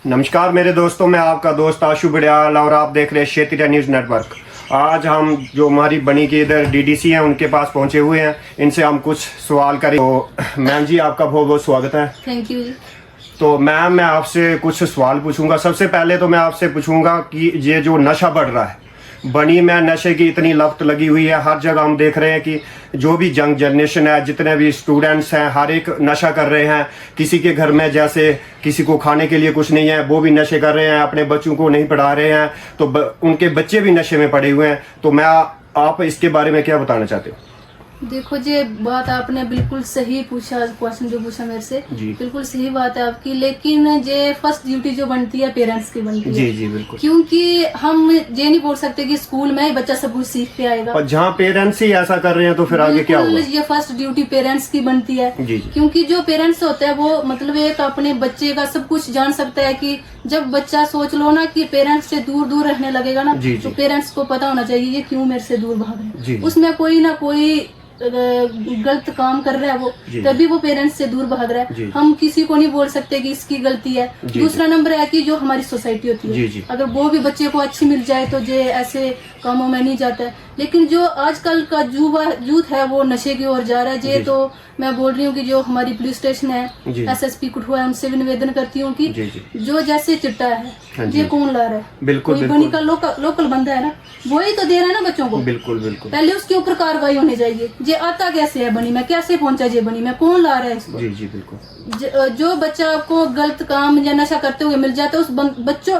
नमस्कार मेरे दोस्तों, मैं आपका दोस्त आशु बड़ियाल और आप देख रहे हैं क्षेत्रीय न्यूज़ नेटवर्क। आज हम जो हमारी बनी के इधर डीडीसी हैं उनके पास पहुंचे हुए हैं, इनसे हम कुछ सवाल करें। तो मैम जी, आपका बहुत बहुत स्वागत है। Thank you. तो मैम, मैं आपसे कुछ सवाल पूछूंगा। सबसे पहले तो मैं आपसे पूछूंगा कि ये जो नशा बढ़ रहा है, बनी में नशे की इतनी लत लगी हुई है, हर जगह हम देख रहे हैं कि जो भी यंग जनरेशन है, जितने भी स्टूडेंट्स हैं, हर एक नशा कर रहे हैं। किसी के घर में जैसे किसी को खाने के लिए कुछ नहीं है, वो भी नशे कर रहे हैं, अपने बच्चों को नहीं पढ़ा रहे हैं, तो उनके बच्चे भी नशे में पड़े हुए हैं। तो आप इसके बारे में क्या बताना चाहते हो? देखो, ये बात आपने बिल्कुल सही पूछा, क्वेश्चन जो पूछा मेरे से बिल्कुल सही बात है आपकी। लेकिन ये फर्स्ट ड्यूटी जो बनती है पेरेंट्स की बनती है। जी जी बिल्कुल। क्योंकि हम ये नहीं बोल सकते कि स्कूल में ही बच्चा सब कुछ सीख के आएगा, और जहाँ पेरेंट्स ही ऐसा कर रहे हैं तो फिर आगे क्या होगा? ये फर्स्ट ड्यूटी पेरेंट्स की बनती है। जी। क्योंकि जो पेरेंट्स होता है वो मतलब एक अपने बच्चे का सब कुछ जान सकता है कि जब बच्चा सोच लो ना कि पेरेंट्स से दूर दूर रहने लगेगा ना, तो पेरेंट्स को पता होना चाहिए ये क्यों मेरे से दूर भाग रहे हैं। उसमें कोई ना कोई गलत काम कर रहा है वो, तभी वो पेरेंट्स से दूर भाग रहा है। हम किसी को नहीं बोल सकते कि इसकी गलती है। दूसरा नंबर है कि जो हमारी सोसाइटी होती है, अगर वो भी बच्चे को अच्छी मिल जाए तो ये ऐसे कामों में नहीं जाता है। लेकिन जो आजकल का यूथ है वो नशे की ओर जा रहा है। ये तो मैं बोल रही हूँ कि जो हमारी पुलिस स्टेशन है, एसएसपी कठुआ है, उनसे भी निवेदन करती हूँ कि जो जैसे चिट्टा है ये कौन ला रहा है? बिल्कुल बनी का लोकल बंदा है ना, वही तो दे रहा है ना बच्चों को। बिल्कुल बिल्कुल। पहले उसके ऊपर कार्रवाई होनी चाहिए। ये आता कैसे है बनी में, कैसे पहुंचा ये बनी में, कौन ला रहा है इसको? जी जी बिल्कुल। जो बच्चा आपको गलत काम या नशा करते हुए मिल जाता है, उस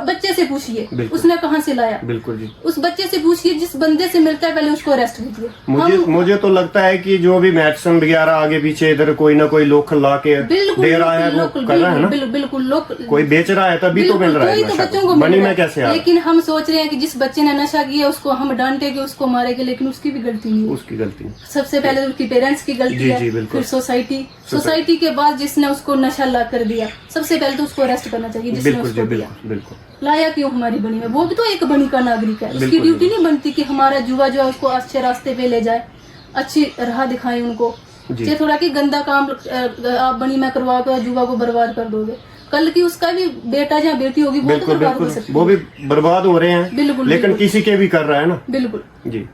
बच्चे से पूछिए उसने कहाँ से लाया। बिल्कुल जी। उस बच्चे से पूछिए, जिस बंदे से मिलता है पहले उसको अरेस्ट कीजिए। मुझे तो लगता है कि जो भी मेडिसिन वगैरह आगे पीछे इधर कोई ना कोई लोकल ला के दे रहा है, वो कर रहा है ना। बिल्कुल लोकल कोई बेच रहा है तभी तो मिल रहा है। तो बच्चों को बनी में कैसे आ? लेकिन हम सोच रहे हैं कि जिस बच्चे ने नशा किया उसको हम डांटेंगे, उसको मारेंगे, लेकिन उसकी भी गलती नहीं है। उसकी गलती सबसे पहले उसकी पेरेंट्स की गलती है, फिर सोसाइटी के बाद जिसने उसको नशा ला कर दिया, सबसे पहले तो उसको अरेस्ट करना चाहिए जिसने उसको दिया। बिल्कुल। लाया क्यों हमारी बनी में? वो भी तो एक बनी का नागरिक है। उसकी ड्यूटी नहीं बनती कि हमारा युवा जो है उसको अच्छे रास्ते पे ले जाए, अच्छी राह दिखाए उनको। ये थोड़ा कि गंदा काम आप बनी में करवा कर युवा को बर्बाद कर दोगे, कल की उसका भी बेटा या बेटी होगी वो तो बर्बाद हो सकती है। वो भी बर्बाद हो रहे हैं। बिल्कुल। लेकिन किसी के भी कर रहा है ना। बिल्कुल जी।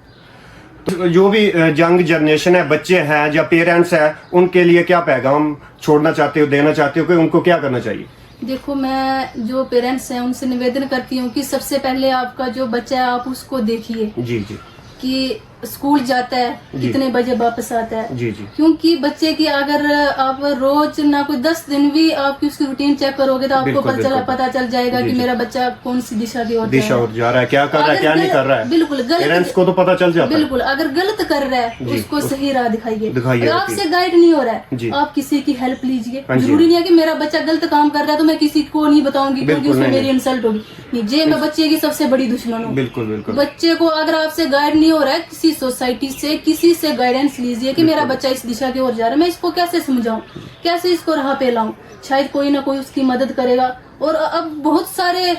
तो जो भी यंग जनरेशन है, बच्चे हैं या पेरेंट्स हैं, उनके लिए क्या पैगाम छोड़ना चाहते हो, देना चाहते हो कि उनको क्या करना चाहिए? देखो, मैं जो पेरेंट्स हैं उनसे निवेदन करती हूँ कि सबसे पहले आपका जो बच्चा है आप उसको देखिए। जी जी। कि स्कूल जाता है, कितने बजे वापस आता है। जी जी। क्योंकि बच्चे की अगर आप रोज ना कोई 10 दिन भी आपकी उसकी रूटीन चेक करोगे तो आपको पता चल जाएगा कि मेरा बच्चा कौन सी दिशा की ओर जा रहा है, क्या कर रहा है, क्या नहीं कर रहा है। बिल्कुल पेरेंट्स को तो पता चल जाता है। बिल्कुल, अगर गलत कर रहा है उसको सही राह दिखाइए। आपसे गाइड नहीं हो रहा है, आप किसी की हेल्प लीजिए। जरूरी नहीं है कि मेरा बच्चा गलत काम कर रहा है तो मैं किसी को नहीं बताऊंगी क्योंकि उसमें मेरी इंसल्ट होगी। ये मैं बच्चे की सबसे बड़ी दुश्मन हूँ। बिल्कुल बिल्कुल। बच्चे को अगर आपसे गाइड नहीं हो रहा है, किसी सोसाइटी से किसी से गाइडेंस लीजिए कि मेरा बच्चा इस दिशा की ओर जा रहा है, मैं इसको कैसे समझाऊं, कैसे इसको राह पे लाऊं। शायद कोई ना कोई उसकी मदद करेगा। और अब बहुत सारे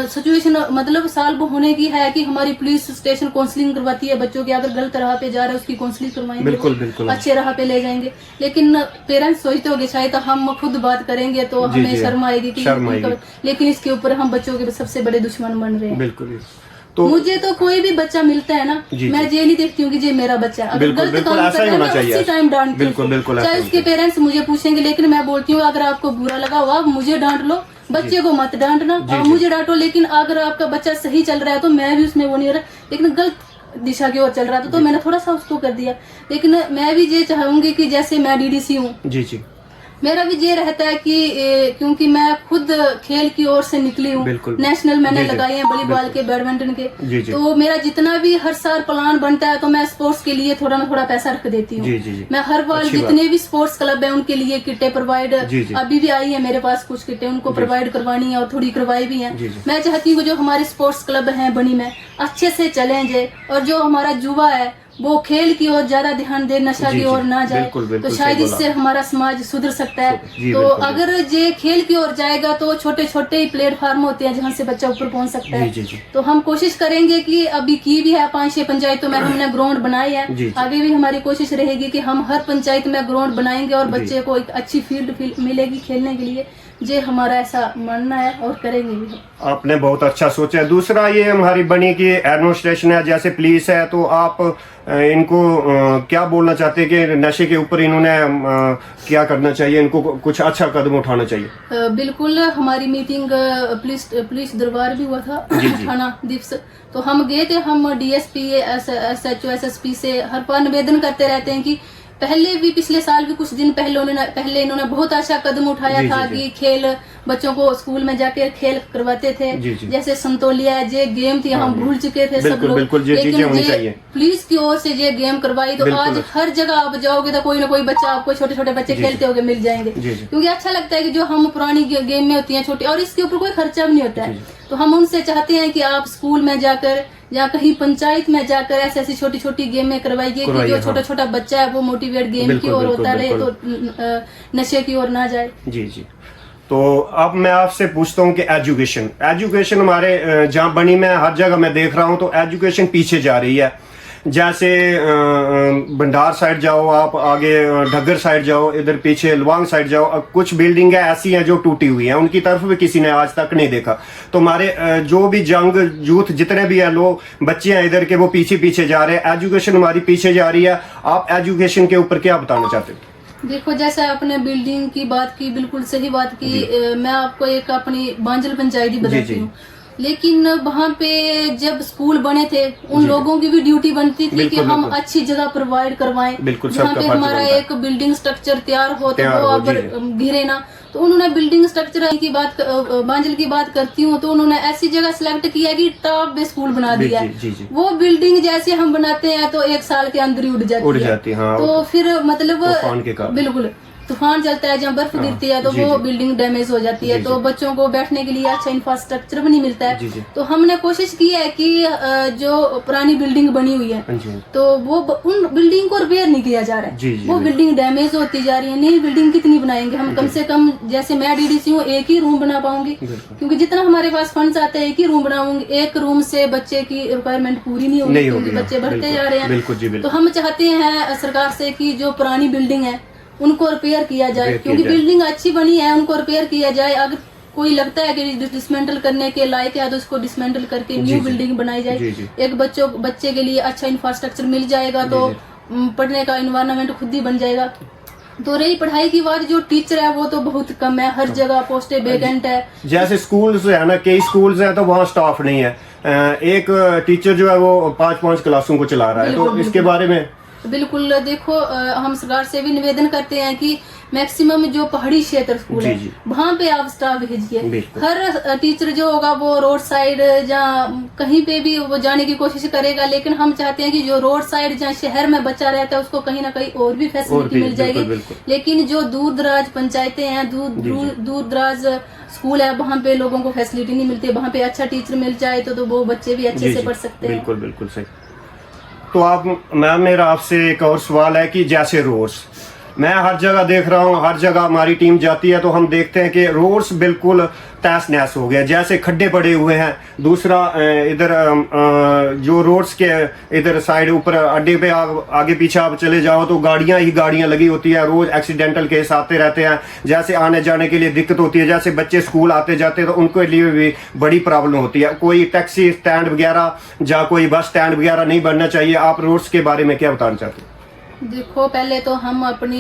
सिचुएशन मतलब सॉल्व होने की है कि हमारी पुलिस स्टेशन काउंसलिंग करवाती है बच्चों की। अगर गलत राह पे जा रहा है उसकी काउंसलिंग करवाएंगे। बिल्कुल बिल्कुल। अच्छे राह पे ले जाएंगे। लेकिन पेरेंट्स सोचते होंगे शायद हम खुद बात करेंगे तो हमें शर्म आएगी कि, लेकिन इसके ऊपर हम बच्चों के सबसे बड़े दुश्मन बन रहे हैं। बिल्कुल। तो मुझे तो कोई भी बच्चा मिलता है ना, मैं ये नहीं देखती हूँ कि ये मेरा बच्चा है। अगर गलत काम कर रहा है उसी टाइम डांटती हूँ, चाहे उसके पेरेंट्स मुझे पूछेंगे। लेकिन मैं बोलती हूँ अगर आपको बुरा लगा हुआ आप मुझे डांट लो, बच्चे को मत डांटना। आप मुझे डांटो, लेकिन अगर आपका बच्चा सही चल रहा है तो मैं भी उसमें वो नहीं हो रहा, लेकिन गलत दिशा की ओर चल रहा था तो मैंने थोड़ा सा उसको कर दिया। लेकिन मैं भी ये चाहूंगी कि जैसे मैं डीडीसी हूँ, जी जी, मेरा भी ये रहता है कि क्योंकि मैं खुद खेल की ओर से निकली हूँ, नेशनल मैंने लगाए हैं वॉलीबॉल के, बैडमिंटन के, तो मेरा जितना भी हर साल प्लान बनता है तो मैं स्पोर्ट्स के लिए थोड़ा ना थोड़ा पैसा रख देती हूँ। मैं हर बार जितने भी स्पोर्ट्स क्लब है उनके लिए किटें प्रोवाइड, अभी भी आई है मेरे पास कुछ किटें, उनको प्रोवाइड करवानी है और थोड़ी करवाई भी है। मैं चाहती हूँ जो हमारे स्पोर्ट्स क्लब है बनी में अच्छे से चलेंगे और जो हमारा युवा है वो खेल की ओर ज्यादा ध्यान दे, नशा की ओर ना जाए। तो शायद इससे हमारा समाज सुधर सकता है। तो अगर ये खेल की ओर जाएगा तो छोटे छोटे ही प्लेटफॉर्म होते हैं जहाँ से बच्चा ऊपर पहुँच सकता है। तो हम कोशिश करेंगे कि अभी की भी है 5-6 पंचायतों में हमने ग्राउंड बनाए हैं, आगे भी हमारी कोशिश रहेगी कि हम हर पंचायत में ग्राउंड बनाएंगे और बच्चे को एक अच्छी फील्ड मिलेगी खेलने के लिए। ये हमारा ऐसा मानना है और करेंगे भी। आपने बहुत अच्छा सोचा है। दूसरा ये हमारी बनी की एडमिनिस्ट्रेशन है, जैसे पुलिस है, तो आप इनको क्या बोलना चाहते हैं कि नशे के ऊपर इन्होंने क्या करना चाहिए, इनको कुछ अच्छा कदम उठाना चाहिए? बिल्कुल, हमारी मीटिंग पुलिस दरबार भी हुआ था थाना दिवस, तो हम गए थे। हम DSP SHO SSP से हर बार निवेदन करते रहते हैं कि पहले भी, पिछले साल भी कुछ दिन पहले इन्होंने बहुत अच्छा कदम उठाया था कि खेल, बच्चों को स्कूल में जाके खेल करवाते थे। जैसे संतोलिया ये गेम थी, हम भूल चुके थे सब लोग, लेकिन ये पुलिस की ओर से ये गेम करवाई, तो आज हर जगह आप जाओगे तो कोई ना कोई बच्चा आपको, छोटे छोटे बच्चे खेलते होंगे मिल जाएंगे, क्योंकि अच्छा लगता है कि जो हम पुरानी गेम में होती है छोटी, और इसके ऊपर कोई खर्चा भी नहीं होता है। तो हम उनसे चाहते हैं कि आप स्कूल में जाकर या कहीं पंचायत में जाकर ऐसी छोटी छोटी गेमें करवाइए कि जो छोटा छोटा बच्चा है वो मोटिवेट गेम की ओर होता रहे, तो नशे की ओर ना जाए। जी जी। तो अब मैं आपसे पूछता हूँ कि एजुकेशन हमारे जहाँ बनी में हर जगह मैं देख रहा हूँ तो एजुकेशन पीछे जा रही है। जैसे भंडार साइड जाओ, आप आगे ढग्गर साइड जाओ, इधर पीछे लवांग साइड जाओ, अब कुछ बिल्डिंगें ऐसी हैं जो टूटी हुई हैं, उनकी तरफ भी किसी ने आज तक नहीं देखा। तो हमारे जो भी जंग यूथ जितने भी हैं लोग बच्चे हैं इधर के, वो पीछे पीछे जा रहे हैं, एजुकेशन हमारी पीछे जा रही है। आप एजुकेशन के ऊपर क्या बताना चाहते हैं? देखो, जैसे आपने बिल्डिंग की बात की, बिल्कुल सही बात की। मैं आपको एक अपनी बांजल पंचायत ही बताती हूँ, लेकिन वहाँ पे जब स्कूल बने थे उन लोगों की भी ड्यूटी बनती थी कि हम अच्छी जगह प्रोवाइड करवाएं, जहाँ पे हमारा एक बिल्डिंग स्ट्रक्चर तैयार हो तो वो अब गिरे ना। तो उन्होंने बिल्डिंग स्ट्रक्चर की बात, बांजल की बात करती हूँ, तो उन्होंने ऐसी जगह सिलेक्ट किया कि टॉप पे स्कूल बना दिया। वो बिल्डिंग जैसे हम बनाते हैं तो 1 साल के अंदर ही उड़ जाती है। हाँ, तो फिर मतलब बिल्कुल तूफान चलता है, जहाँ बर्फ गिरती है तो वो बिल्डिंग डैमेज हो जाती है, तो बच्चों को बैठने के लिए अच्छा इंफ्रास्ट्रक्चर भी नहीं मिलता है। तो हमने कोशिश की है कि जो पुरानी बिल्डिंग बनी हुई है तो वो उन बिल्डिंग को रिपेयर नहीं किया जा रहा है, वो बिल्डिंग डैमेज होती जा रही है। नई बिल्डिंग कितनी बनाएंगे हम? कम से कम, जैसे मैं DDC हूँ, 1 ही रूम बना पाऊंगी, क्योंकि जितना हमारे पास फंड्स आते हैं 1 ही रूम बनाऊंगी। 1 रूम से बच्चे की रिक्वायरमेंट पूरी नहीं होगी, क्योंकि बच्चे बढ़ते जा रहे हैं। तो हम चाहते हैं सरकार से कि जो पुरानी बिल्डिंग है उनको रिपेयर किया जाए, क्योंकि बिल्डिंग अच्छी बनी है, उनको रिपेयर किया जाए। अगर कोई लगता है कि डिसमेंटल करने के लायक है तो उसको डिसमेंटल करके न्यू बिल्डिंग बनाई जाए। एक बच्चे के लिए अच्छा इंफ्रास्ट्रक्चर मिल जाएगा तो पढ़ने का एनवायरनमेंट खुद ही बन जाएगा। तो रही पढ़ाई की बात, जो टीचर है वो तो बहुत कम है, हर जगह पोस्टें वैकेंट है। जैसे स्कूल्स है ना, कई स्कूल्स हैं तो वहाँ स्टाफ नहीं है, एक टीचर जो है वो 5-5 क्लासों को चला रहा है, तो इसके बारे में बिल्कुल देखो, हम सरकार से भी निवेदन करते हैं कि मैक्सिमम जो पहाड़ी क्षेत्र स्कूल है वहाँ पे आप स्टाफ भेजिए। हर टीचर जो होगा वो रोड साइड या कहीं पे भी वो जाने की कोशिश करेगा, लेकिन हम चाहते हैं कि जो रोड साइड जहाँ शहर में बच्चा रहता है उसको कहीं ना कहीं और भी फैसिलिटी मिल जाएगी। लेकिन जो दूर दराज पंचायतें हैं, दूर दराज स्कूल है, वहाँ पे लोगों को फैसिलिटी नहीं मिलती। वहाँ पे अच्छा टीचर मिल जाए तो वो बच्चे भी अच्छे से पढ़ सकते हैं। बिल्कुल बिल्कुल सही। तो आप मैम, मेरा आपसे एक और सवाल है कि जैसे रोड्स, मैं हर जगह देख रहा हूँ, हर जगह हमारी टीम जाती है तो हम देखते हैं कि रोड्स बिल्कुल तहस नहस हो गया, जैसे खड्डे पड़े हुए हैं। दूसरा इधर जो रोड्स के इधर साइड ऊपर अड्डे पे आगे पीछे आप चले जाओ तो गाड़ियां ही गाड़ियां लगी होती है, रोज एक्सीडेंटल केस आते रहते हैं। जैसे आने जाने के लिए दिक्कत होती है, जैसे बच्चे स्कूल आते जाते हैं तो उनके लिए भी बड़ी प्रॉब्लम होती है। कोई टैक्सी स्टैंड वगैरह या कोई बस स्टैंड वगैरह नहीं बनना चाहिए। आप रोड्स के बारे में क्या बताना चाहते हैं? देखो, पहले तो हम अपनी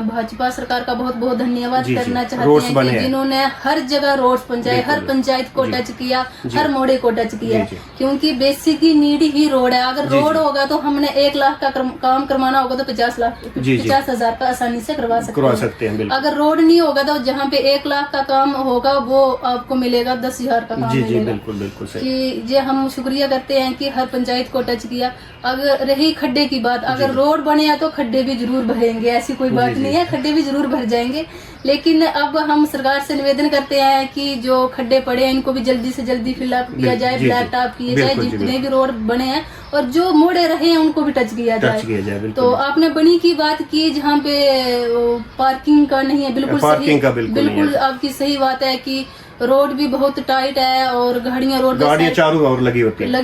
भाजपा सरकार का बहुत बहुत धन्यवाद करना चाहते हैं कि जिन्होंने हर जगह रोड्स पहुंचाए, हर पंचायत को टच किया, हर मोड़े को टच किया, क्योंकि बेसिक नीड ही रोड है। अगर रोड होगा तो हमने 1 लाख का काम करवाना होगा तो 50,000 का आसानी से करवा सकते हैं। अगर रोड नहीं होगा तो जहाँ पे 1 लाख का काम होगा वो आपको मिलेगा 10,000 का काम मिलेगा। कि ये हम शुक्रिया करते हैं कि हर पंचायत को टच किया। अगर रही खड्डे की बात, अगर रोड बने तो खड्डे भी जरूर भरेंगे, ऐसी कोई बात नहीं है, खड्डे भी जरूर भर जाएंगे। लेकिन अब हम सरकार से निवेदन करते हैं कि जो खड्डे पड़े हैं इनको भी जल्दी से जल्दी फिलअप किया जाए, ब्लैक टॉप किए जाए, जितने भी रोड बने हैं, और जो मोड़े रहे हैं उनको भी टच किया जाए। तो आपने बनी की बात की जहाँ पे पार्किंग का नहीं है, बिल्कुल सही, बिल्कुल आपकी सही बात है कि रोड भी बहुत टाइट है और गाड़ियाँ चारों ओर लगी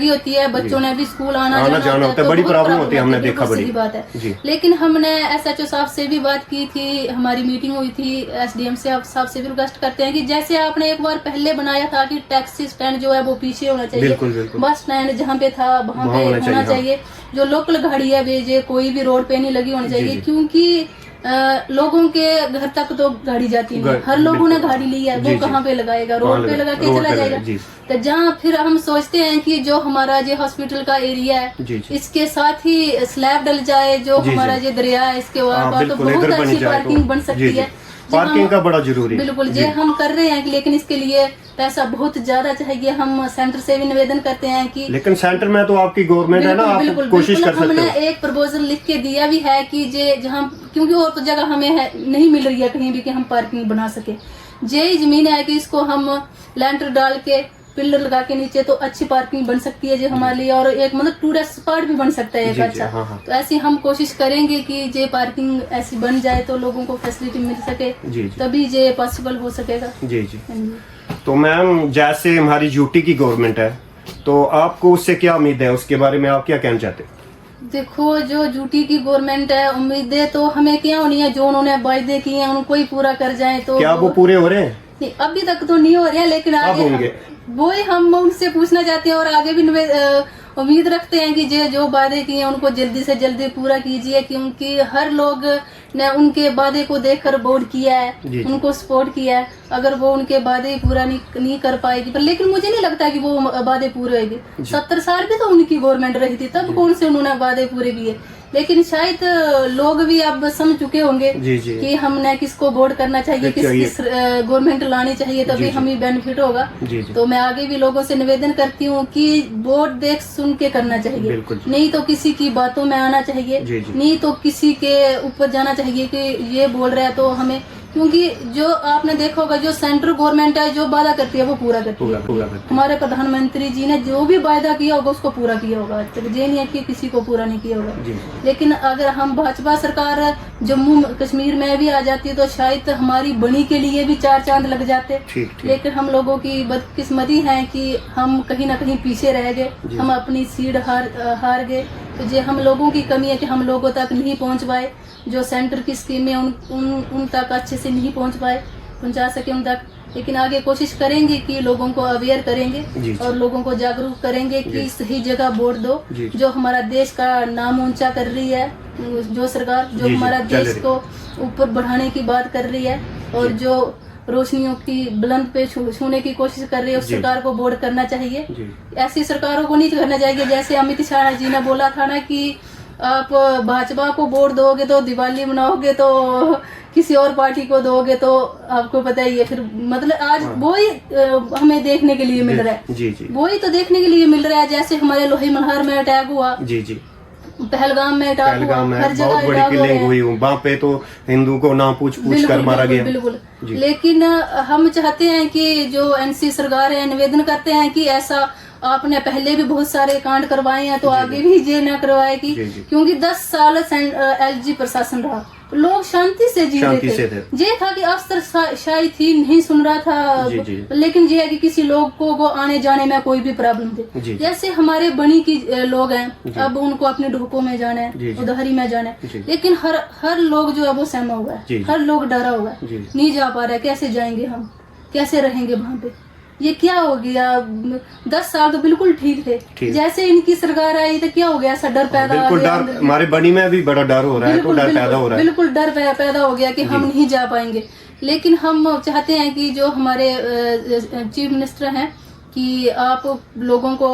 होती है, बच्चों ने भी स्कूल आना जाना होता है, बड़ी प्रॉब्लम होती है, हमने देखा बड़ी बात है। लेकिन हमने SHO साहब से भी बात की थी, हमारी मीटिंग हुई थी, SDM साहब से भी रिक्वेस्ट करते हैं कि जैसे आपने एक बार पहले बनाया था कि टैक्सी स्टैंड जो है वो पीछे होना चाहिए, बस स्टैंड जहाँ पे था वहाँ पे होना चाहिए, जो लोकल गाड़ी है वे कोई भी रोड पे नहीं लगी होनी चाहिए, क्योंकि लोगों के घर तक तो गाड़ी जाती नहीं, हर लोगों ने गाड़ी ली है, वो कहाँ पे लगाएगा, रोड पे लगा के चला जाएगा। तो जहाँ फिर हम सोचते हैं कि जो हमारा जो हॉस्पिटल का एरिया है इसके साथ ही स्लैब डल जाए, जो हमारा जो दरिया है इसके बार तो बहुत अच्छी पार्किंग बन सकती है, पार्किंग का बड़ा जरूरी है। बिल्कुल ये हम कर रहे हैं, लेकिन इसके लिए पैसा बहुत ज्यादा चाहिए। हम सेंटर से भी निवेदन करते हैं कि, लेकिन सेंटर में तो आपकी गवर्नमेंट है ना, आप कोशिश कर सकते हो। हमने एक प्रपोजल लिख के दिया भी है कि जे जहाँ, क्योंकि और तो जगह हमें नहीं मिल रही है कहीं भी कि हम पार्किंग बना सके, जे जमीन है कि इसको हम लैंटर डाल के पिलर लगा के नीचे तो अच्छी पार्किंग बन सकती है जो हमारे लिए, और एक मतलब टूरिस्ट स्पॉट भी बन सकता है एक अच्छा। हाँ। तो ऐसी हम कोशिश करेंगे कि ये पार्किंग ऐसी बन जाए तो लोगों को फैसिलिटी मिल सके, तभी ये पॉसिबल हो सकेगा। जी। तो मैम जैसे हमारी यूटी की गवर्नमेंट है तो आपको उससे क्या उम्मीद है, उसके बारे में आप क्या कहना चाहते हैं? देखो जो यूटी की गवर्नमेंट है, उम्मीदें तो हमें क्या होनी है, जो उन्होंने वायदे किए हैं उनको ही पूरा कर जाए। तो क्या वो पूरे हो रहे हैं? नहीं, अभी तक तो नहीं हो रहे हैं, लेकिन आगे होंगे, वो ही हम उनसे पूछना चाहते हैं और आगे भी उम्मीद रखते हैं कि जो वादे किए हैं उनको जल्दी से जल्दी पूरा कीजिए, क्योंकि हर लोग ने उनके वादे को देखकर वोट किया है, उनको सपोर्ट किया है। अगर वो उनके वादे पूरा नहीं कर पाएगी, पर लेकिन मुझे नहीं लगता कि वो वादे पूरे होंगे। 70 साल भी तो उनकी गवर्नमेंट रही थी, तब कौन से उन्होंने वादे पूरे किए। लेकिन शायद लोग भी अब समझ चुके होंगे कि हमने किसको वोट करना चाहिए, किस गवर्नमेंट लानी चाहिए, तभी हमें बेनिफिट होगा। तो मैं आगे भी लोगों से निवेदन करती हूँ कि वोट देख सुन के करना चाहिए, नहीं तो किसी की बातों में आना चाहिए, नहीं तो किसी के ऊपर जाना चाहिए कि ये बोल रहा है तो हमें, क्योंकि जो आपने देखा होगा जो सेंट्रल गवर्नमेंट है जो वादा करती है वो पूरा करती है। हमारे प्रधानमंत्री जी ने जो भी वादा किया होगा उसको पूरा किया होगा, तो ये नहीं है कि किसी को पूरा नहीं किया होगा। लेकिन अगर हम भाजपा सरकार जम्मू कश्मीर में भी आ जाती है तो शायद हमारी बनी के लिए भी 4 चांद लग जाते। लेकिन हम लोगों की बदकिस्मती है कि हम कहीं ना कहीं पीछे रह गए, हम अपनी सीट हार गए। तो ये हम लोगों की कमी है कि हम लोगों तक नहीं पहुंच पाए, जो सेंटर की स्कीमें उन तक अच्छे से नहीं पहुंचा सके उन तक। लेकिन आगे कोशिश करेंगे कि लोगों को अवेयर करेंगे और लोगों को जागरूक करेंगे कि सही जगह वोट दो। जो हमारा देश का नाम ऊंचा कर रही है जो सरकार, जो हमारा देश को ऊपर बढ़ाने की बात कर रही है और जो रोशनियों की बुलंद पे छूने की कोशिश कर रही है, उस सरकार को वोट करना चाहिए। ऐसी सरकारों को नहीं करना चाहिए जैसे अमित शाह जी ने बोला था ना कि आप भाजपा को वोट दोगे तो दिवाली मनाओगे, तो किसी और पार्टी को दोगे तो आपको पता ही है। फिर मतलब आज वो ही हमें देखने के लिए मिल रहा है, वो ही तो देखने के लिए मिल रहा है। जैसे हमारे लोही मनहर में अटैक हुआ, पहलगाम में अटैक हुआ, हर जगह बहुत बड़ी किलिंग हुई, वहाँ पे तो हिंदू को ना पूछ कर मारा गया। बिल्कुल। लेकिन हम चाहते हैं कि जो NC सरकार है, निवेदन करते हैं कि ऐसा आपने पहले भी बहुत सारे कांड करवाए हैं तो आगे भी ये न करवाएगी, क्योंकि 10 साल LG प्रशासन रहा, लोग शांति से जी रहे थे। ये था कि अफसरशाही थी, नहीं सुन रहा था, लेकिन ये है कि किसी लोग को आने जाने में कोई भी प्रॉब्लम थी। जैसे हमारे बनी की लोग हैं, अब उनको अपने ढोकों में जाना है, उधारी में जाना है, लेकिन हर लोग जो है वो सहमा हुआ है, हर लोग डरा हुआ है, नहीं जा पा रहा है। कैसे जाएंगे हम, कैसे रहेंगे वहाँ पे? ये क्या हो गया? 10 साल तो बिल्कुल ठीक थे, जैसे इनकी सरकार आई तो क्या हो गया? ऐसा डर पैदा हो गया, हमारे बनी में भी बड़ा डर हो रहा है, तो डर पैदा हो रहा है, बिल्कुल डर पैदा हो गया कि हम नहीं जा पाएंगे। लेकिन हम चाहते हैं कि जो हमारे चीफ मिनिस्टर हैं कि आप लोगों को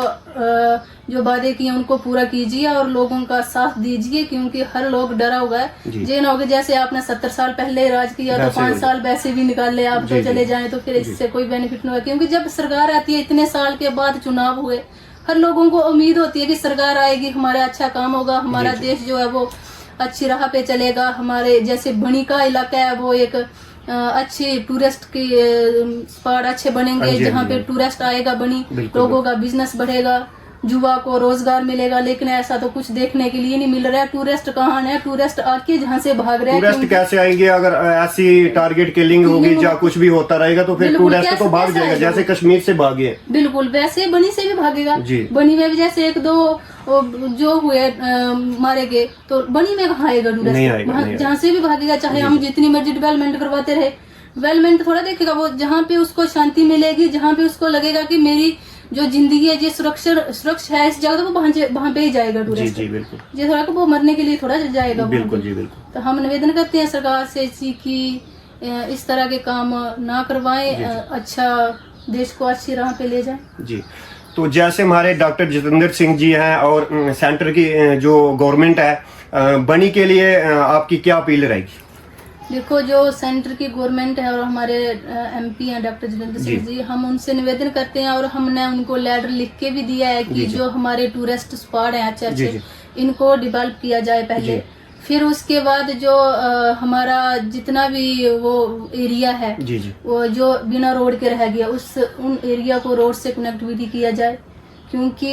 जो वादे किए उनको पूरा कीजिए और लोगों का साथ दीजिए, क्योंकि हर लोग डरा हुआ है। जे ना हो जैसे आपने 70 साल पहले राज किया तो 5 साल वैसे भी निकाल ले आप तो चले जाएं, तो फिर इससे कोई बेनिफिट नहीं होगा। क्योंकि जब सरकार आती है, इतने साल के बाद चुनाव हुए, हर लोगों को उम्मीद होती है कि सरकार आएगी, हमारा अच्छा काम होगा, हमारा देश जो है वो अच्छी राह पे चलेगा। हमारे जैसे बनी का इलाका है वो एक अच्छे टूरिस्ट के स्पॉट अच्छे बनेंगे, जहाँ पे टूरिस्ट आएगा बनी, लोगों का बिजनेस बढ़ेगा युवा को रोजगार मिलेगा, लेकिन ऐसा तो कुछ देखने के लिए नहीं मिल रहा है। टूरिस्ट कहाँ है, टूरिस्ट आके जहाँ से भाग रहे हैं। टूरिस्ट कैसे आएंगे अगर ऐसी टारगेट किलिंग होगी या कुछ भी होता रहेगा तो फिर टूरिस्ट तो भाग जाएगा, जैसे कश्मीर से भागे। बिल्कुल वैसे बनी से भी भागेगा। बनी में भी जैसे एक दो जो हुए मारे गए, तो बनी में कहाँ आएगा टूरिस्ट, जहाँ से भी भागेगा। चाहे हम जितनी मर्जी डेवलपमेंट करवाते रहे, डेवलपमेंट थोड़ा देखेगा वो। जहाँ पे उसको शांति मिलेगी, जहाँ पे उसको लगेगा कि मेरी जो जिंदगी है ये सुरक्षित है इस जगह, तो वो वहाँ पे ही जाएगा टूरिस्ट। जी बिल्कुल। ये थोड़ा वो मरने के लिए थोड़ा जाएगा। बिल्कुल जी बिल्कुल। तो हम निवेदन करते हैं सरकार से कि इस तरह के काम ना करवाएं, अच्छा देश को अच्छी राह पे ले जाएं। जी। तो जैसे हमारे डॉक्टर जितेंद्र सिंह जी हैं और सेंटर की जो गवर्नमेंट है, बनी के लिए आपकी क्या अपील रहेगी? देखो, जो सेंटर की गवर्नमेंट है और हमारे एमपी हैं डॉक्टर जितेंद्र सिंह जी, हम उनसे निवेदन करते हैं और हमने उनको लेटर लिख के भी दिया है कि जो हमारे टूरिस्ट स्पॉट हैं अच्छे इनको डेवलप किया जाए पहले। फिर उसके बाद जो हमारा जितना भी वो एरिया है वो जो बिना रोड के रह गया, उन एरिया को रोड से कनेक्टिविटी किया जाए, क्योंकि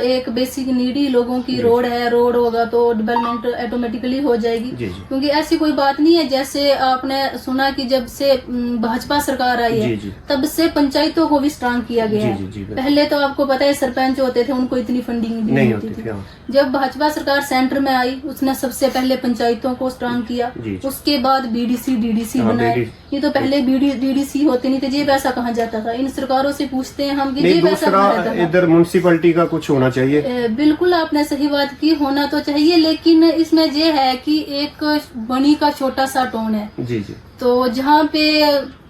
एक बेसिक नीडी लोगों की रोड है। रोड होगा तो डेवलपमेंट ऑटोमेटिकली हो जाएगी। क्योंकि ऐसी कोई बात नहीं है, जैसे आपने सुना कि जब से भाजपा सरकार आई है तब से पंचायतों को भी स्ट्रांग किया गया है। पहले तो आपको पता है सरपंच होते थे, उनको इतनी फंडिंग नहीं होती थी। जब भाजपा सरकार सेंटर में आई, उसने सबसे पहले पंचायतों को स्ट्रांग किया, उसके बाद बीडीसी डीडीसी बनाए। ये तो पहले डीडीसी होते नहीं थे, ये पैसा कहाँ जाता था? इन सरकारों से पूछते हैं हम कि ये पैसा कहाँ जाता था? इधर म्युनिसिपैलिटी का कुछ होना चाहिए। बिल्कुल आपने सही बात की, होना तो चाहिए, लेकिन इसमें ये है कि एक बनी का छोटा सा टाउन है। जी। तो जहाँ पे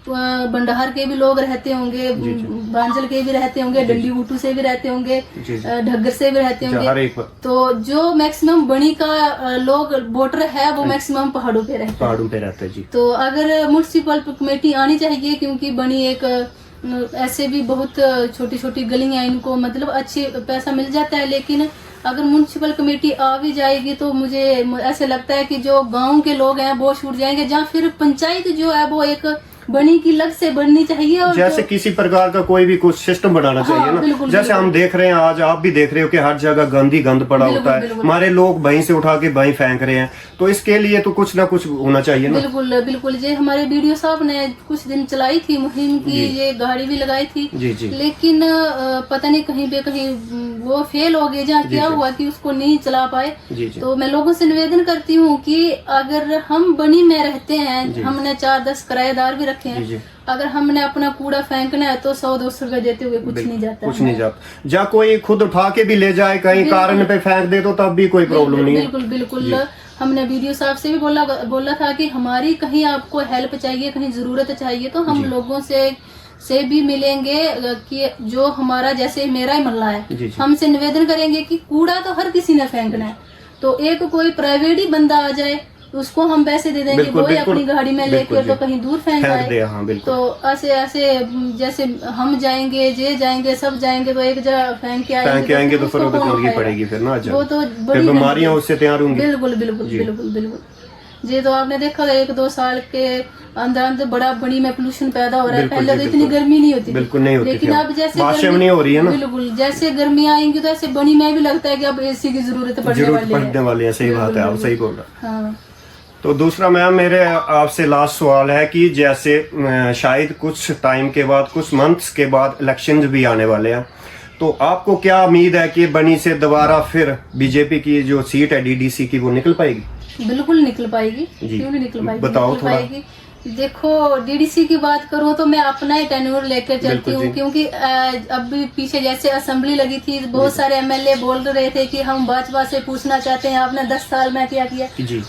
बंडहार के भी लोग रहते होंगे, बांजल के भी रहते होंगे, डंडी बूटू से भी रहते होंगे, ढग्गर से भी रहते होंगे। तो जो मैक्सिमम बनी का लोग वोटर है वो मैक्सिमम पहाड़ों पे रहते हैं। जी। तो अगर म्युनिसिपल कमेटी आनी चाहिए, क्योंकि बनी एक ऐसे भी बहुत छोटी छोटी गलियां, इनको मतलब अच्छी पैसा मिल जाता है, लेकिन अगर म्युनिसिपल कमेटी आ भी जाएगी तो मुझे ऐसे लगता है कि जो गांव के लोग हैं वो छूट जाएंगे, जहाँ फिर पंचायत जो है वो एक बनी की लग से बननी चाहिए। और जैसे किसी प्रकार का कोई भी कुछ सिस्टम बनाना चाहिए ना। बिल्कुल, जैसे हम देख रहे हैं, आज आप भी देख रहे हो कि हर जगह गंद पड़ा होता है। हमारे लोग वहीं से उठा के वहीं फेंक रहे हैं, तो इसके लिए तो कुछ ना कुछ होना चाहिए ना। बिल्कुल। ये हमारे बीडीओ साहब ने कुछ दिन चलाई थी मुहिम की, ये गाड़ी भी लगाई थी। लेकिन पता नहीं कहीं वो फेल हो गई, जहाँ क्या हुआ कि उसको नहीं चला पाए। तो मैं लोगों से निवेदन करती हूँ कि अगर हम बनी में रहते हैं, हमने 4-10 किराएदार भी रखे हैं, अगर हमने अपना कूड़ा फेंकना है तो 100-200 रुपए देते हुए कुछ नहीं जाता। जा कोई खुद उठा के भी ले जाए, कहीं कारण पे फेंक दे तो तब भी कोई प्रॉब्लम नहीं है। बिल्कुल। हमने वीडियो साहब से भी बोला था कि हमारी कहीं आपको हेल्प चाहिए, कहीं जरूरत चाहिए, तो हम लोगों से भी मिलेंगे कि जो हमारा, जैसे मेरा ही मोहल्ला है, हमसे निवेदन करेंगे कि कूड़ा तो हर किसी ने फेंकना है, तो एक कोई प्राइवेट ही बंदा आ जाए, उसको हम पैसे दे देंगे, वो अपनी गाड़ी में लेकर तो कहीं दूर फेंक आए। तो ऐसे जैसे हम जाएंगे सब जाएंगे, तो एक जगह फेंक के आएंगे तो फिर उधर पड़ेगी फिर ना, वो तो बड़ी बीमारियां उससे तैयार होंगी। बिल्कुल। ये तो आपने देखा 1-2 साल के अंदर बड़ी में पोल्यूशन पैदा हो रहा है। पहले तो इतनी गर्मी नहीं होती, बिल्कुल नहीं होती, लेकिन अब जैसे गर्मी नहीं हो रही है ना। बिल्कुल, जैसे गर्मी आएंगी तो ऐसे बनी में भी लगता है कि अब एसी की जरूरत पड़ने वाली है। सही बात है, आप सही बोल रहे हैं। तो दूसरा मैम, मेरे आपसे लास्ट सवाल है कि जैसे शायद कुछ टाइम के बाद, कुछ मंथ्स के बाद इलेक्शंस भी आने वाले हैं, तो आपको क्या उम्मीद है कि बनी से दोबारा फिर बीजेपी की जो सीट है डीडीसी की वो निकल पाएगी? बिल्कुल निकल पाएगी। क्यों नहीं निकल पाएगी? बताओ थोड़ा। देखो, डीडीसी की बात करूं तो मैं अपना ही टेन्योर लेकर चलती हूं, क्योंकि अभी पीछे जैसे असेंबली लगी थी, बहुत सारे एमएलए बोल रहे थे कि हम भाजपा से पूछना चाहते हैं आपने 10 साल में क्या किया।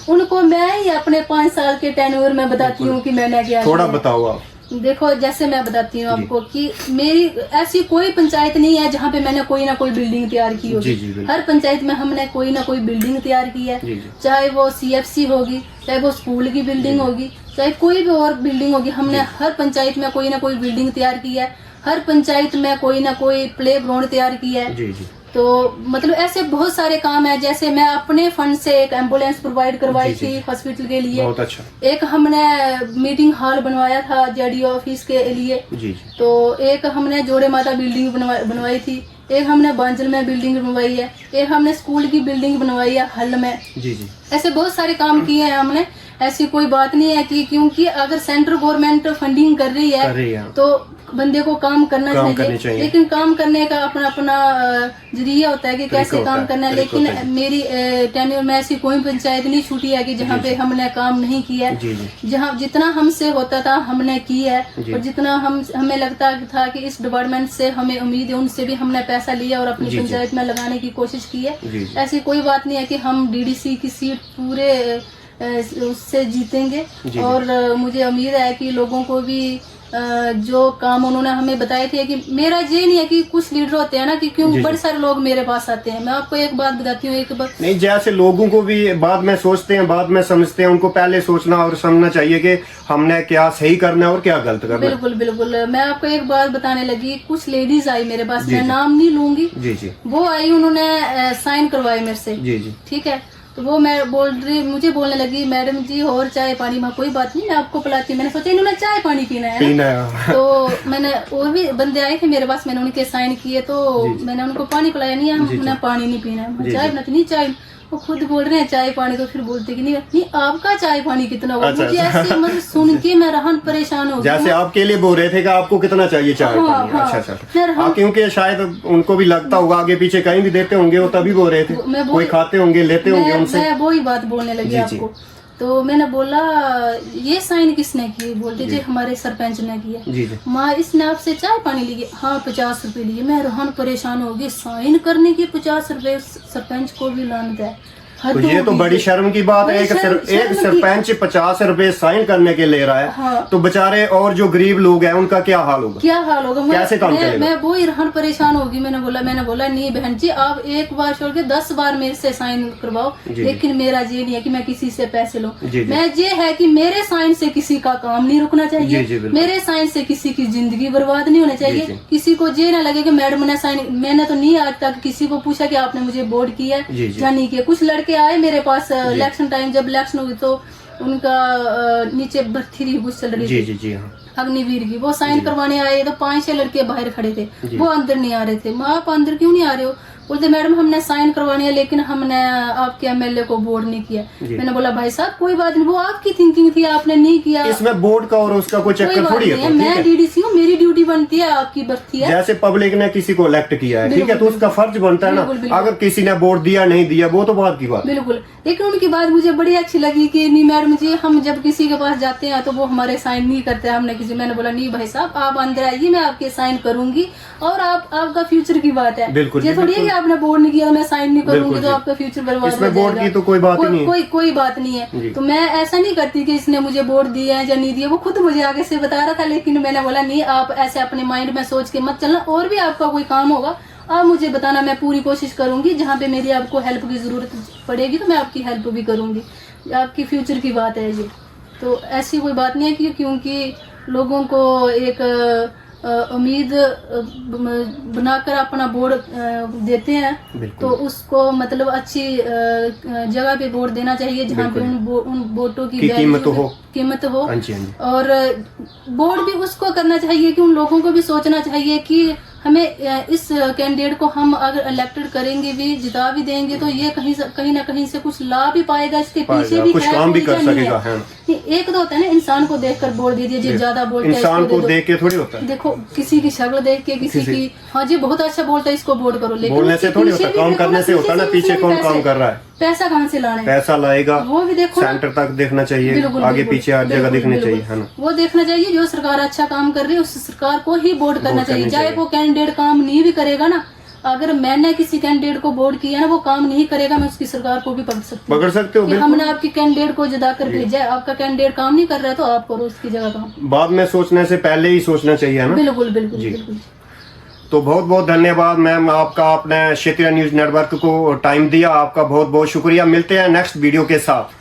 उनको मैं ही अपने 5 साल के टेन्योर में बताती हूँ कि मैंने क्या थोड़ा बताओ आप। देखो, जैसे मैं बताती हूँ आपको कि मेरी ऐसी कोई पंचायत नहीं है जहाँ पे मैंने कोई ना कोई बिल्डिंग तैयार की होगी। हर पंचायत में हमने कोई ना कोई बिल्डिंग तैयार की है, चाहे वो सीएफसी होगी, चाहे वो स्कूल की बिल्डिंग होगी, चाहे कोई भी और बिल्डिंग होगी। हमने हर पंचायत में कोई ना कोई बिल्डिंग तैयार की है, हर पंचायत में कोई ना कोई प्ले ग्राउंड तैयार किया है। तो मतलब ऐसे बहुत सारे काम है। जैसे मैं अपने फंड से एक एम्बुलेंस प्रोवाइड करवाई थी हॉस्पिटल के लिए। बहुत अच्छा। एक हमने मीटिंग हॉल बनवाया था जेडीओ ऑफिस के लिए। तो एक हमने जोड़े माता बिल्डिंग बनवाई थी। एक हमने बांजल में बिल्डिंग बनवाई है, एक हमने स्कूल की बिल्डिंग बनवाई है हल में। जी जी। ऐसे बहुत सारे काम किए हैं हमने। ऐसी कोई बात नहीं है कि क्योंकि अगर सेंट्रल गवर्नमेंट फंडिंग कर रही है तो बंदे को काम करना चाहिए, लेकिन काम करने का अपना अपना जरिया होता है कि कैसे काम करना है। लेकिन मेरी टेन्योर में ऐसी कोई पंचायत नहीं छूटी है कि जहाँ पे हमने काम नहीं किया है। जहाँ जितना हमसे होता था हमने किया है, और जितना हमें लगता था कि इस डिपार्टमेंट से हमें उम्मीद है उनसे भी हमने पैसा लिया और अपनी पंचायत में लगाने की कोशिश की है। ऐसी कोई बात नहीं है कि हम डीडीसी की सीट पूरे उससे जीतेंगे। और मुझे उम्मीद है कि लोगों को भी जो काम उन्होंने हमें बताए थे, कि मेरा ये नहीं है कि कुछ लीडर होते हैं ना कि क्यों बड़े सारे लोग मेरे पास आते हैं। मैं आपको एक बात बताती हूँ, एक बात नहीं, जैसे लोगों को भी बाद में सोचते हैं, बाद में समझते हैं, उनको पहले सोचना और समझना चाहिए कि हमने क्या सही करना है और क्या गलत करना है। बिल्कुल बिल्कुल। मैं आपको एक बात बताने लगी, कुछ लेडीज आई मेरे पास, मैं नाम नहीं लूंगी। जी जी। वो आई, उन्होंने साइन करवाए मेरे से। जी जी। ठीक है, तो वो मैं मुझे बोलने लगी, मैडम जी और चाय पानी। मैं कोई बात नहीं, मैं आपको पिलाती हूँ। मैंने सोचा इन्होंने चाय पानी पीना है तो मैंने, और भी बंदे आए थे मेरे पास, मैंने उनके साइन किए, तो मैंने उनको पानी पिलाया। नहीं, हमने पानी नहीं पीना है, चाय बनाती नहीं। चाय वो खुद बोल रहे हैं चाय पानी, तो फिर बोलते कि नहीं आपका चाय पानी कितना होगा। मुझे ऐसे मतलब सुन के मैं रहन परेशान हो गई। जैसे आपके लिए बोल रहे थे कि आपको कितना चाहिए चाय पानी। अच्छा। क्योंकि शायद उनको भी लगता होगा, आगे पीछे कहीं भी देते होंगे, वो तभी बोल रहे थे, कोई खाते होंगे, लेते होंगे उनसे। मैं वही बात बोलने लगी आपको। तो मैंने बोला ये साइन किसने किए? बोलते जी हमारे सरपंच ने किया। माँ इसने आपसे चाय पानी लिए? हाँ 50 रुपए लिए। मैं रोहन परेशान हो गई, साइन करने के 50 रुपए, सरपंच को भी लानत है। तो ये तो बड़ी शर्म की बात है। एक सरपंच 50 रुपए साइन करने के ले रहा है। हाँ। तो बेचारे और जो गरीब लोग हैं उनका क्या हाल होगा? कैसे काम करेगा? मैं वो रहन परेशान होगी। मैंने बोला नहीं बहन जी, आप एक बार छोड़ के 10 बार मेरे से साइन करवाओ, लेकिन मेरा ये नहीं है कि मैं किसी से पैसे लूं। मैं ये है कि मेरे साइन से किसी का काम नहीं रुकना चाहिए, मेरे साइन से किसी की जिंदगी बर्बाद नहीं होनी चाहिए। किसी को ये ना लगे कि मैडम ने साइन, मैंने तो नहीं आज तक किसी को पूछा कि आपने मुझे बोर्ड किया या नहीं किया। कुछ लड़के आए मेरे पास इलेक्शन टाइम, जब इलेक्शन हुई तो उनका नीचे भर्ती रही चल रही थी अग्निवीर की, वो साइन करवाने आए तो 5-6 लड़के बाहर खड़े थे, वो अंदर नहीं आ रहे थे। आप अंदर क्यों नहीं आ रहे हो? बोलते मैडम हमने साइन करवाने है, लेकिन हमने आपके एमएलए को बोर्ड नहीं किया। मैंने बोला भाई साहब कोई बात नहीं, वो आपकी थिंकिंग थी, आपने नहीं किया। इसमें बोर्ड का और उसका कोई चक्कर थोड़ी है। मैं डीडीसी हूँ, मेरी ड्यूटी बनती है, आपकी भर्ती है। जैसे पब्लिक ने किसी को इलेक्ट किया है, ठीक है, तो उसका फर्ज बनता है ना। अगर किसी ने बोर्ड दिया नहीं दिया वो तो बात की बात। बिल्कुल। लेकिन उनकी बात मुझे बड़ी अच्छी लगी कि नहीं मैडम जी, हम जब किसी के पास जाते हैं तो वो हमारे साइन नहीं करते। हमने किसी, मैंने बोला नहीं भाई साहब आप अंदर आइए, मैं आपके साइन करूंगी, और आपका फ्यूचर की बात है। ये थोड़ी है कि आपने बोर्ड नहीं किया, मैं साइन नहीं करूंगी तो आपका फ्यूचर बर्बाद हो जाएगा। बोर्ड की तो कोई बात नहीं है। कोई बात नहीं है। तो मैं ऐसा नहीं करती कि इसने मुझे बोर्ड दिया है या नहीं दिया, वो खुद मुझे आगे से बता रहा था। लेकिन मैंने बोला नहीं, आप ऐसे अपने माइंड में सोच के मत चलना, और भी आपका कोई काम होगा आप मुझे बताना, मैं पूरी कोशिश करूंगी। जहाँ पे मेरी आपको हेल्प की जरूरत पड़ेगी तो मैं आपकी हेल्प भी करूंगी। आपकी फ्यूचर की बात है जी। तो ऐसी कोई बात नहीं है कि क्योंकि लोगों को एक उम्मीद बनाकर अपना बोर्ड देते हैं, तो उसको मतलब अच्छी जगह पे बोर्ड देना चाहिए जहाँ पे उन वोटों की कीमत हो। और बोर्ड भी उसको करना चाहिए कि उन लोगों को भी सोचना चाहिए कि हमें इस कैंडिडेट को हम अगर इलेक्टेड करेंगे भी, जिता भी देंगे, तो ये कहीं ना कहीं से कुछ लाभ भी पाएगा, इसके पीछे भी कुछ काम भी कर सकेगा। एक तो होता है ना इंसान को देखकर वोट दे दिया, ज्यादा बोलता है इंसान को देख के थोड़ी होता है। देखो किसी की शक्ल देख के, किसी की हाँ जी बहुत अच्छा बोलता है इसको वोट करो, लेकिन बोलने से थोड़ी होता है, काम करने से होता है ना। पीछे कौन काम कर रहा है, पैसा कहाँ से लाना है, पैसा लाएगा वो भी देखो, सेंटर तक देखना चाहिए, आगे पीछे हर जगह देखनी चाहिए, है ना। वो देखना चाहिए जो सरकार अच्छा काम कर रही है उस सरकार को ही वोट करना चाहिए, चाहे वो कैंडिडेट काम नहीं भी करेगा ना। अगर मैंने किसी कैंडिडेट को वोट किया ना, वो काम नहीं करेगा, मैं उसकी सरकार को भी पकड़ सकते हो कि हमने आपके कैंडिडेट को जिता कर भेजा है, आपका कैंडिडेट काम नहीं कर रहा है तो आप करो उसकी जगह काम। बाद में सोचने से पहले ही सोचना चाहिए ना। बिल्कुल बिल्कुल बिल्कुल। तो बहुत बहुत धन्यवाद मैम, आपका आपने क्षेत्रीय न्यूज नेटवर्क को टाइम दिया, आपका बहुत बहुत शुक्रिया। मिलते हैं नेक्स्ट वीडियो के साथ।